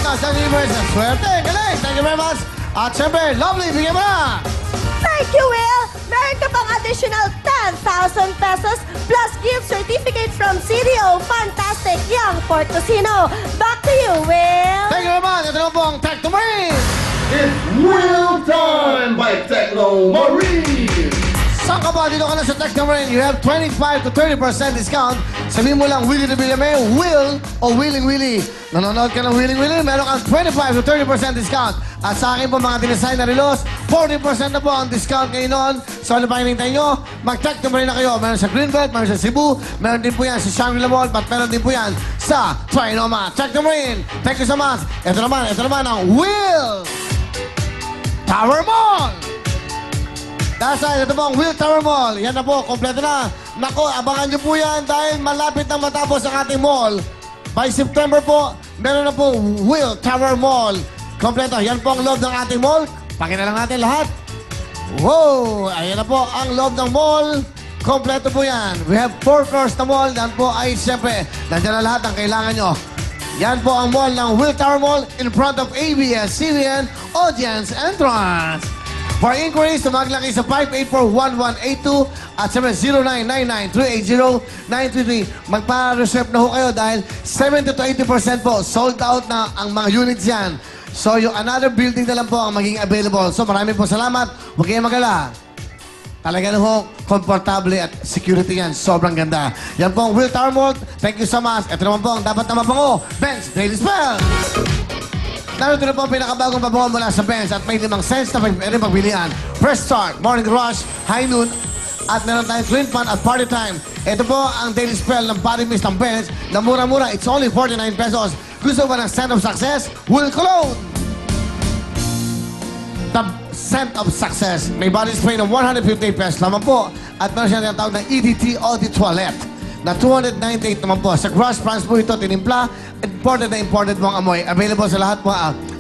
much. Thank you very much. Swerte, galing. Thank you very much. At syempre, lovely, bigyan mo na. Thank you, Will! Meron ka pang additional 10,000 pesos plus gift certificate from CDO Fantastic Young Port Casino. Back to you, Will! Thank you very much. Ito naman po ang Tech to Marine. It's Wheel Time by Techno Marine! Saan ka ba? Dito ka na sa Tech to Marine. You have 25 to 30% discount. Sabihin mo lang, Willie de Villame, Will o Willing Willie. Nanonood ka ng Willing Willie, meron kang 25 to 30% discount. At sa akin po mga dinesign na relos, 40% na po ang discount ngayon noon. So ano pa hinintay nyo? Mag-Tech to Marine na kayo. Meron sa Greenbelt, meron sa Cebu, meron din po yan sa Shangri-La Mall, at meron din po yan sa Trinoma. Tech to Marine. Thank you so much. Ito naman ang Will Tower Mall. Dahil ito po ang Will Tower Mall. Yan na po, kompleto na. Nako, abangan nyo po yan dahil malapit na matapos ang ating mall. By September po, meron na po Will Tower Mall. Kompleto, yan po ang loob ng ating mall. Pakita lang natin lahat. Wow! Ayan na po ang loob ng mall. Kompleto po yan. We have 4 floors na mall. Yan po ay siyempre, nandiyan na lahat ang kailangan nyo. Yan po ang mall ng Will Tower Mall in front of ABS-CBN Audience Entrance. For inquiries, tumaglang sa 584-1182 at 0999-380-933. Magpa-reserve na ho kayo dahil 70 to 80% po sold out na ang mga units yan. So, yung another building na lang po ang magiging available. So, maraming po salamat. Huwag kayong magala. Talaga na ho, komportable at security yan. Sobrang ganda. Yan po ang Will Tower Mall. Thank you so much. Ito naman po ang dapat na mabango. Benz Daily Spell. Narito na po ang pinakabagong pabango mula sa Benz at may 5 cents na pwede pagbilian. Fresh Start, Morning Rush, High Noon, at meron tayong Twin Pan at Party Time. Ito po ang daily spell ng body mist ng Benz na mura-mura. It's only 49 pesos. Gusto ba ng scent of success? Will Cologne! The scent of success. May body spray ng 150 pesos naman po. At meron siya tinatawag na EDT Eau de Toilette na 298 naman po. Sa Gross France po ito, tinimpla. Imported mo ang amoy. Available sa lahat po.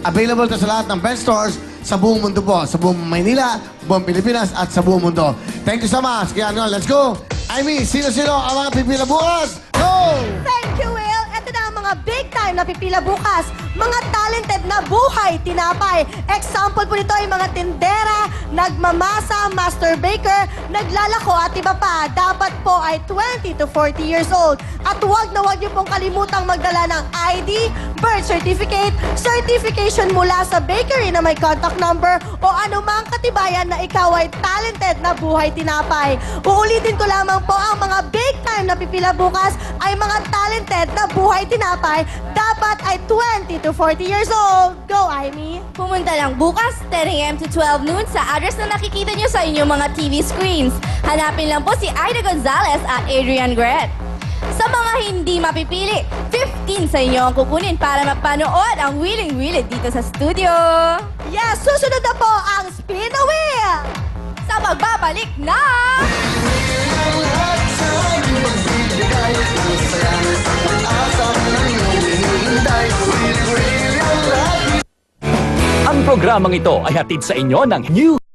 Available to sa lahat ng Benz stores sa buong mundo po. Sa buong Maynila, buong Pilipinas, at sa buong mundo. Thank you so much. Kaya ano, let's go! Amy, sino-sino ang mga pipila bukas? Go! Thank you, Will! Ito na ang mga big time na pipila bukas. Mga talented na buhay tinapay. Example po nito ay mga tindera, nagmamasa, master baker, naglalako at iba pa. Dapat po ay 20 to 40 years old. At huwag na huwag niyo pong kalimutang magdala ng ID, birth certificate, certification mula sa bakery na may contact number o anumang katibayan na ikaw ay talented na buhay tinapay. Uulitin ko lamang po ang mga big time na pipila bukas ay mga talented na buhay tinapay. Dapat ay 20 to 40 years old. Go, Amy! Pumunta lang bukas, 10 a.m. to 12 noon sa address na nakikita nyo sa inyong mga TV screens. Hanapin lang po si Aida Gonzalez at Adrian Gret. Sa mga hindi mapipili, 15 sa inyo ang kukunin para mapanood ang Willing Willie dito sa studio. Yes, susunod na po ang Spin the Wheel! Sa pagbabalik na... Ang programang ito ay hatid sa inyo ng New